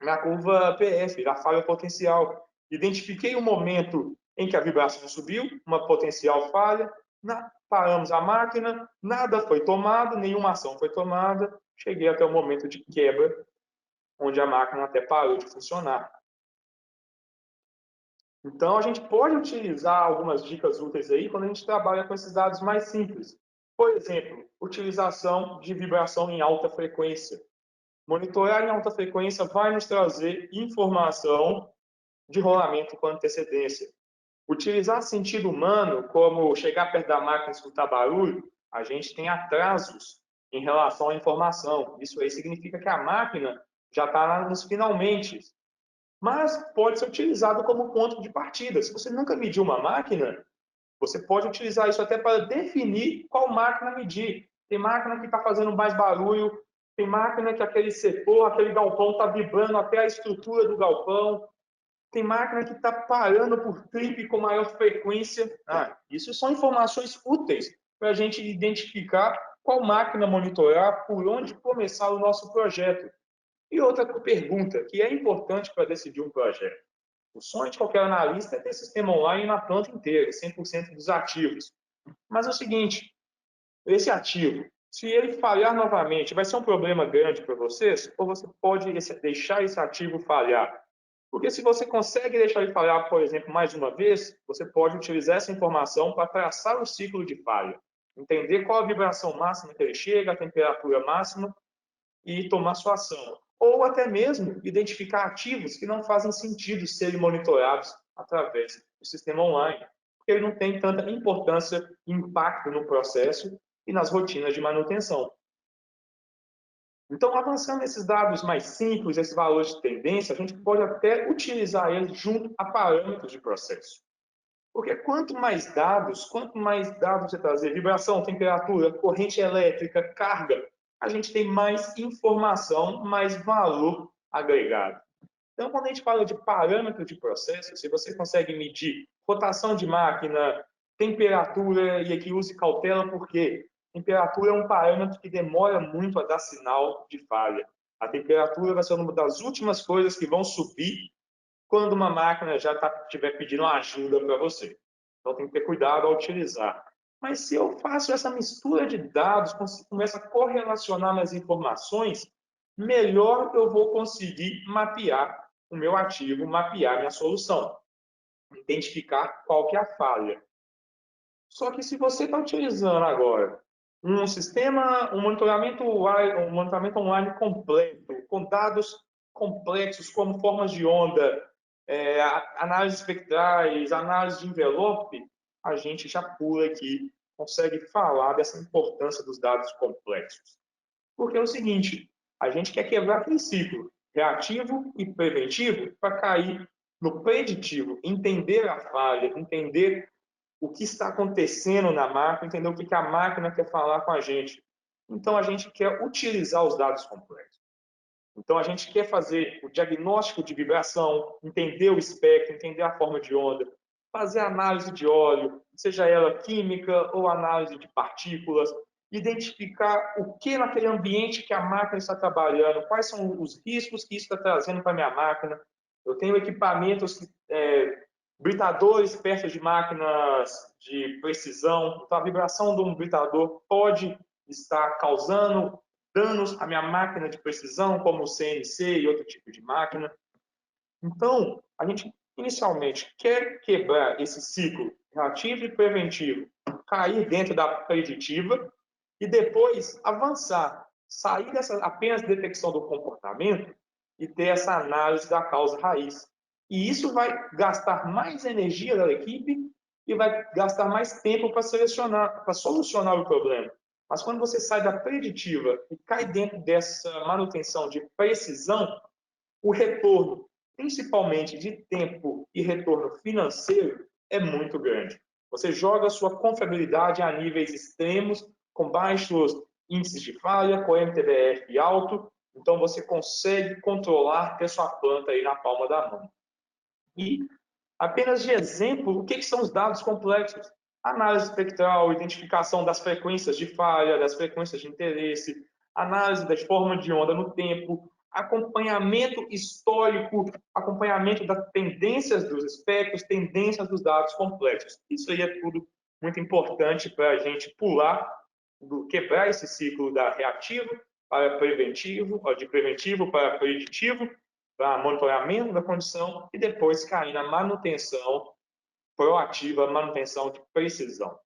S1: minha curva PF, a falha potencial. Identifiquei o momento em que a vibração subiu, uma potencial falha, paramos a máquina, nada foi tomado, nenhuma ação foi tomada, cheguei até o momento de quebra, onde a máquina até parou de funcionar. Então, a gente pode utilizar algumas dicas úteis aí quando a gente trabalha com esses dados mais simples. Por exemplo, utilização de vibração em alta frequência. Monitorar em alta frequência vai nos trazer informação de rolamento com antecedência. Utilizar sentido humano, como chegar perto da máquina e escutar barulho, a gente tem atrasos em relação à informação. Isso aí significa que a máquina já está nos finalmente. Mas pode ser utilizado como ponto de partida. Se você nunca mediu uma máquina, você pode utilizar isso até para definir qual máquina medir. Tem máquina que está fazendo mais barulho, tem máquina que aquele setor, aquele galpão está vibrando até a estrutura do galpão, tem máquina que está parando por trip com maior frequência. Isso são informações úteis para a gente identificar qual máquina monitorar, por onde começar o nosso projeto. E outra pergunta que é importante para decidir um projeto. O sonho de qualquer analista é ter sistema online na planta inteira, 100% dos ativos. Mas é o seguinte, esse ativo, se ele falhar novamente, vai ser um problema grande para vocês? Ou você pode deixar esse ativo falhar? Porque se você consegue deixar ele falhar, por exemplo, mais uma vez, você pode utilizar essa informação para traçar o ciclo de falha. Entender qual a vibração máxima que ele chega, a temperatura máxima e tomar sua ação. Ou até mesmo identificar ativos que não fazem sentido serem monitorados através do sistema online, porque ele não tem tanta importância e impacto no processo e nas rotinas de manutenção. Então, avançando nesses dados mais simples, esses valores de tendência, a gente pode até utilizar eles junto a parâmetros de processo. Porque quanto mais dados você trazer, vibração, temperatura, corrente elétrica, carga, a gente tem mais informação, mais valor agregado. Então, quando a gente fala de parâmetro de processo, se você consegue medir rotação de máquina, temperatura, e aqui use cautela, porque temperatura é um parâmetro que demora muito a dar sinal de falha. A temperatura vai ser uma das últimas coisas que vão subir quando uma máquina já estiver pedindo ajuda para você. Então, tem que ter cuidado ao utilizar. Mas se eu faço essa mistura de dados, começo a correlacionar as informações, melhor eu vou conseguir mapear o meu ativo, mapear minha solução. Identificar qual que é a falha. Só que se você está utilizando agora um sistema, um monitoramento online completo, com dados complexos como formas de onda, análises espectrais, análise de envelope, a gente já pula aqui, consegue falar dessa importância dos dados complexos. Porque é o seguinte, a gente quer quebrar aquele ciclo reativo e preventivo para cair no preditivo, entender a falha, entender o que está acontecendo na máquina, entender o que a máquina quer falar com a gente. Então, a gente quer utilizar os dados complexos. Então, a gente quer fazer o diagnóstico de vibração, entender o espectro, entender a forma de onda, fazer análise de óleo, seja ela química ou análise de partículas, identificar o que naquele ambiente que a máquina está trabalhando, quais são os riscos que isso está trazendo para a minha máquina. Eu tenho equipamentos, britadores perto de máquinas de precisão, então a vibração de um britador pode estar causando danos à minha máquina de precisão, como o CNC e outro tipo de máquina. Então, a gente inicialmente quer quebrar esse ciclo reativo e preventivo, cair dentro da preditiva e depois avançar, sair dessa apenas detecção do comportamento e ter essa análise da causa raiz. E isso vai gastar mais energia da equipe e vai gastar mais tempo para selecionar, para solucionar o problema. Mas quando você sai da preditiva e cai dentro dessa manutenção de precisão, o retorno, principalmente de tempo e retorno financeiro, é muito grande. Você joga a sua confiabilidade a níveis extremos, com baixos índices de falha, com MTBF alto, então você consegue controlar, ter sua planta aí na palma da mão. E, apenas de exemplo, o que são os dados complexos? Análise espectral, identificação das frequências de falha, das frequências de interesse, análise das formas de onda no tempo, acompanhamento histórico, acompanhamento das tendências dos espectros, tendências dos dados complexos. Isso aí é tudo muito importante para a gente pular, quebrar esse ciclo da reativo para preventivo, de preventivo para preditivo, para monitoramento da condição e depois cair na manutenção proativa, manutenção de precisão.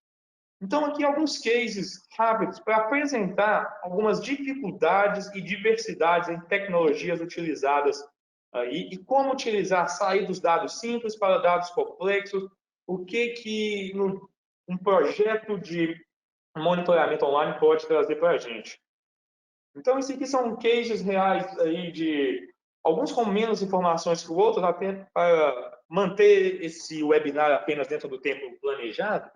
S1: Então, aqui alguns cases rápidos para apresentar algumas dificuldades e diversidades em tecnologias utilizadas aí e como utilizar, sair dos dados simples para dados complexos, o que um projeto de monitoramento online pode trazer para a gente. Então, esses aqui são cases reais aí de alguns com menos informações que o outro, até para manter esse webinar apenas dentro do tempo planejado,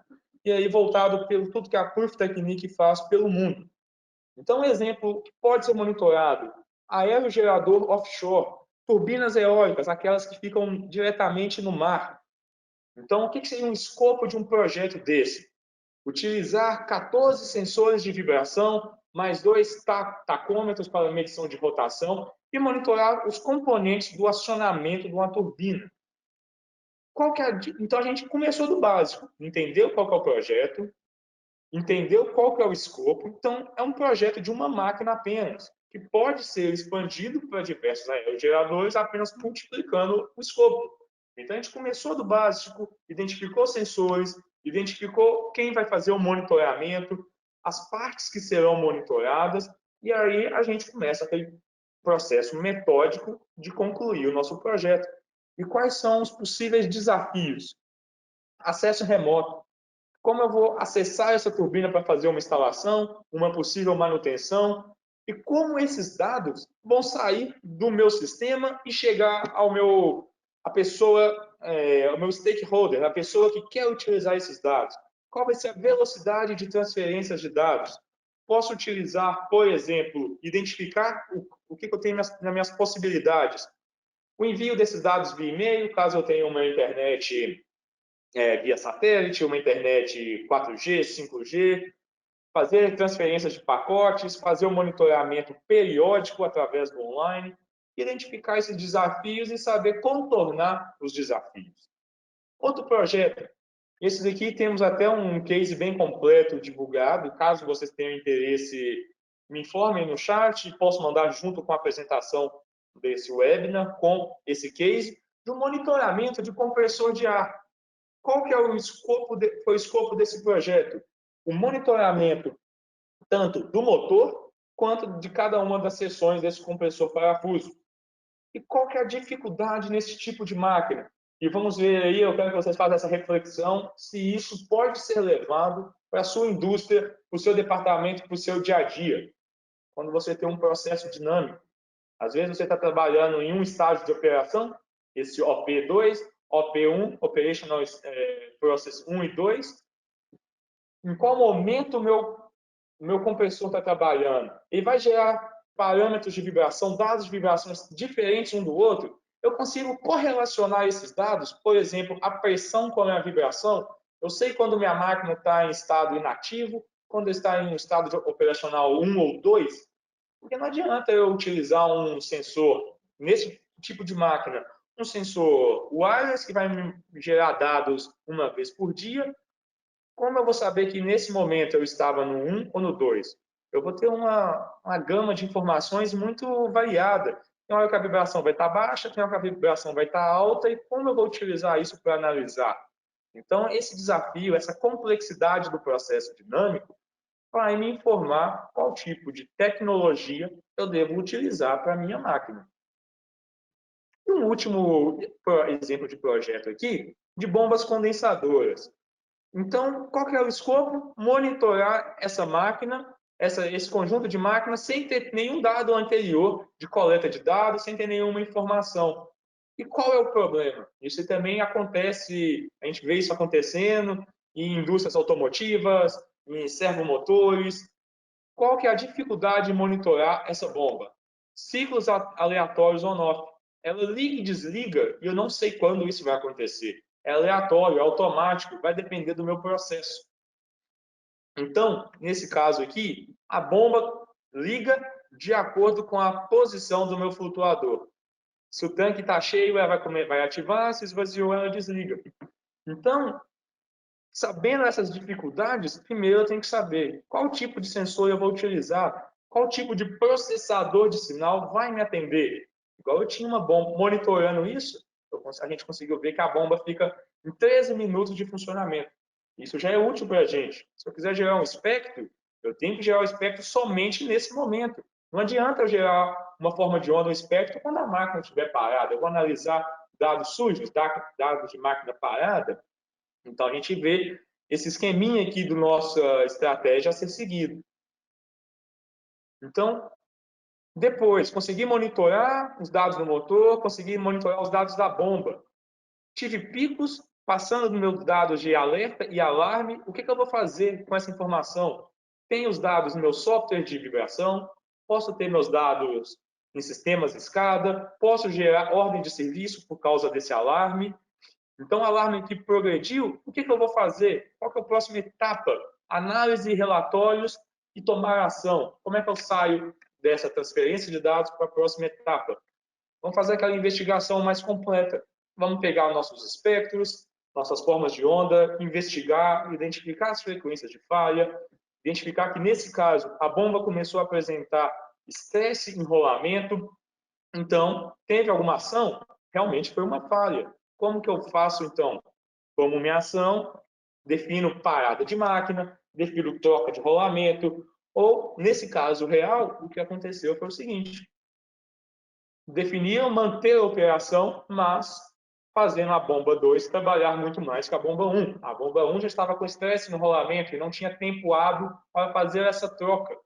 S1: e aí voltado pelo tudo que a Proof Technique faz pelo mundo. Então, um exemplo que pode ser monitorado, aerogerador offshore, turbinas eólicas, aquelas que ficam diretamente no mar. Então, o que seria um escopo de um projeto desse? Utilizar 14 sensores de vibração, mais 2 tacômetros para medição de rotação e monitorar os componentes do acionamento de uma turbina. Então, a gente começou do básico, entendeu qual é o projeto, entendeu qual que é o escopo. Então, é um projeto de uma máquina apenas, que pode ser expandido para diversos aerogeradores apenas multiplicando o escopo. Então, a gente começou do básico, identificou sensores, identificou quem vai fazer o monitoramento, as partes que serão monitoradas, e aí a gente começa aquele processo metódico de concluir o nosso projeto. E quais são os possíveis desafios? Acesso remoto. Como eu vou acessar essa turbina para fazer uma instalação, uma possível manutenção, e como esses dados vão sair do meu sistema e chegar ao meu stakeholder, a pessoa que quer utilizar esses dados. Qual vai ser a velocidade de transferência de dados? Posso utilizar, por exemplo, identificar o que eu tenho nas minhas possibilidades. O envio desses dados via e-mail, caso eu tenha uma internet via satélite, uma internet 4G, 5G, fazer transferências de pacotes, fazer o monitoramento periódico através do online, identificar esses desafios e saber contornar os desafios. Outro projeto, esses aqui temos até um case bem completo divulgado, caso vocês tenham interesse, me informem no chat, posso mandar junto com a apresentação desse webinar, com esse case, do monitoramento de compressor de ar. Qual que é foi o escopo desse projeto? O monitoramento tanto do motor quanto de cada uma das seções desse compressor parafuso. E qual que é a dificuldade nesse tipo de máquina? E vamos ver aí, eu quero que vocês façam essa reflexão, se isso pode ser levado para a sua indústria, para o seu departamento, para o seu dia a dia. Quando você tem um processo dinâmico, às vezes você está trabalhando em um estágio de operação, esse OP2, OP1, Operational Process 1 e 2. Em qual momento o meu compressor está trabalhando? Ele vai gerar parâmetros de vibração, dados de vibrações diferentes um do outro. Eu consigo correlacionar esses dados, por exemplo, a pressão com a vibração. Eu sei quando minha máquina está em estado inativo, quando está em estado operacional 1 ou 2, porque não adianta eu utilizar um sensor nesse tipo de máquina, um sensor wireless que vai me gerar dados uma vez por dia. Como eu vou saber que nesse momento eu estava no 1 ou no 2? Eu vou ter uma gama de informações muito variada. Tem hora que a vibração vai estar baixa, tem hora que a vibração vai estar alta, e como eu vou utilizar isso para analisar? Então, esse desafio, essa complexidade do processo dinâmico, vai me informar qual tipo de tecnologia eu devo utilizar para a minha máquina. E um último exemplo de projeto aqui, de bombas condensadoras. Então, qual que é o escopo? Monitorar essa máquina, esse conjunto de máquinas, sem ter nenhum dado anterior de coleta de dados, sem ter nenhuma informação. E qual é o problema? Isso também acontece, a gente vê isso acontecendo em indústrias automotivas, em servomotores. Qual que é a dificuldade de monitorar essa bomba? Ciclos aleatórios on-off. Ela liga e desliga e eu não sei quando isso vai acontecer. É aleatório, é automático, vai depender do meu processo. Então, nesse caso aqui, a bomba liga de acordo com a posição do meu flutuador. Se o tanque está cheio, ela vai ativar, se esvaziou, ela desliga. Então, sabendo essas dificuldades, primeiro eu tenho que saber qual tipo de sensor eu vou utilizar, qual tipo de processador de sinal vai me atender. Igual eu tinha uma bomba monitorando isso, a gente conseguiu ver que a bomba fica em 13 minutos de funcionamento. Isso já é útil para a gente. Se eu quiser gerar um espectro, eu tenho que gerar o espectro somente nesse momento. Não adianta eu gerar uma forma de onda, um espectro, quando a máquina estiver parada. Eu vou analisar dados sujos, dados de máquina parada. Então, a gente vê esse esqueminha aqui do nossa estratégia a ser seguido. Então, depois, consegui monitorar os dados do motor, consegui monitorar os dados da bomba. Tive picos passando dos meus dados de alerta e alarme. O que eu vou fazer com essa informação? Tenho os dados no meu software de vibração, posso ter meus dados em sistemas SCADA, posso gerar ordem de serviço por causa desse alarme. Então, o alarme que progrediu, o que eu vou fazer? Qual que é a próxima etapa? Análise, relatórios e tomar ação. Como é que eu saio dessa transferência de dados para a próxima etapa? Vamos fazer aquela investigação mais completa. Vamos pegar nossos espectros, nossas formas de onda, investigar, identificar as frequências de falha, identificar que, nesse caso, a bomba começou a apresentar estresse, enrolamento. Então, teve alguma ação? Realmente foi uma falha. Como que eu faço, então? Como minha ação, defino parada de máquina, defino troca de rolamento, ou, nesse caso real, o que aconteceu foi o seguinte: definiram manter a operação, mas fazendo a bomba 2 trabalhar muito mais que a bomba 1. A bomba 1 já estava com estresse no rolamento e não tinha tempo hábil para fazer essa troca.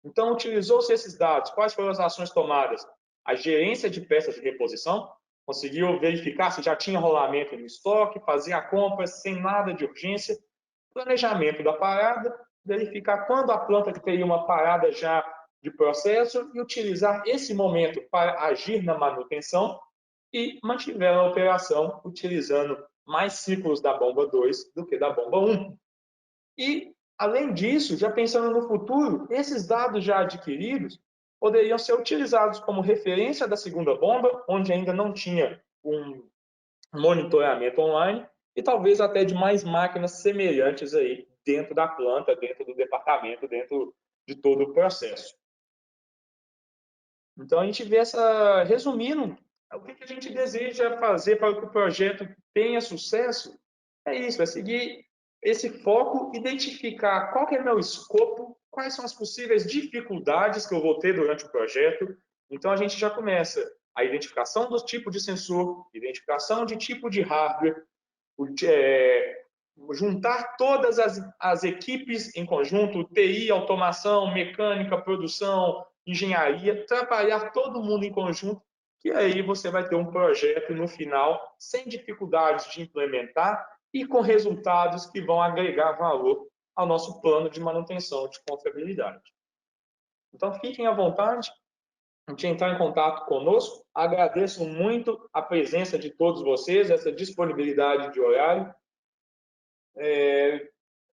S1: Então, utilizou-se esses dados. Quais foram as ações tomadas? A gerência de peças de reposição conseguiu verificar se já tinha rolamento no estoque, fazer a compra sem nada de urgência, planejamento da parada, verificar quando a planta teria uma parada já de processo e utilizar esse momento para agir na manutenção, e mantiveram a operação utilizando mais ciclos da bomba 2 do que da bomba 1. E, além disso, já pensando no futuro, esses dados já adquiridos poderiam ser utilizados como referência da segunda bomba, onde ainda não tinha um monitoramento online, e talvez até de mais máquinas semelhantes aí dentro da planta, dentro do departamento, dentro de todo o processo. Então, a gente vê resumindo, o que a gente deseja fazer para que o projeto tenha sucesso, é isso, é seguir esse foco, identificar qual que é o meu escopo, quais são as possíveis dificuldades que eu vou ter durante o projeto. Então, a gente já começa a identificação do tipo de sensor, identificação de tipo de hardware, juntar todas as equipes em conjunto, TI, automação, mecânica, produção, engenharia, trabalhar todo mundo em conjunto, que aí você vai ter um projeto no final sem dificuldades de implementar e com resultados que vão agregar valor ao nosso plano de manutenção de confiabilidade. Então, fiquem à vontade de entrar em contato conosco. Agradeço muito a presença de todos vocês, essa disponibilidade de horário.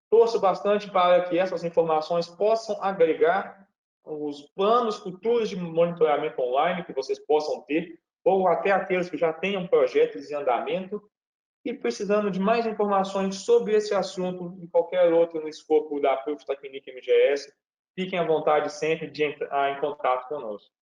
S1: Torço bastante para que essas informações possam agregar os planos futuros de monitoramento online que vocês possam ter, ou até aqueles que já tenham projetos em andamento e precisando de mais informações sobre esse assunto e qualquer outro no escopo da Proof Technique MGS, fiquem à vontade sempre de entrar em contato conosco.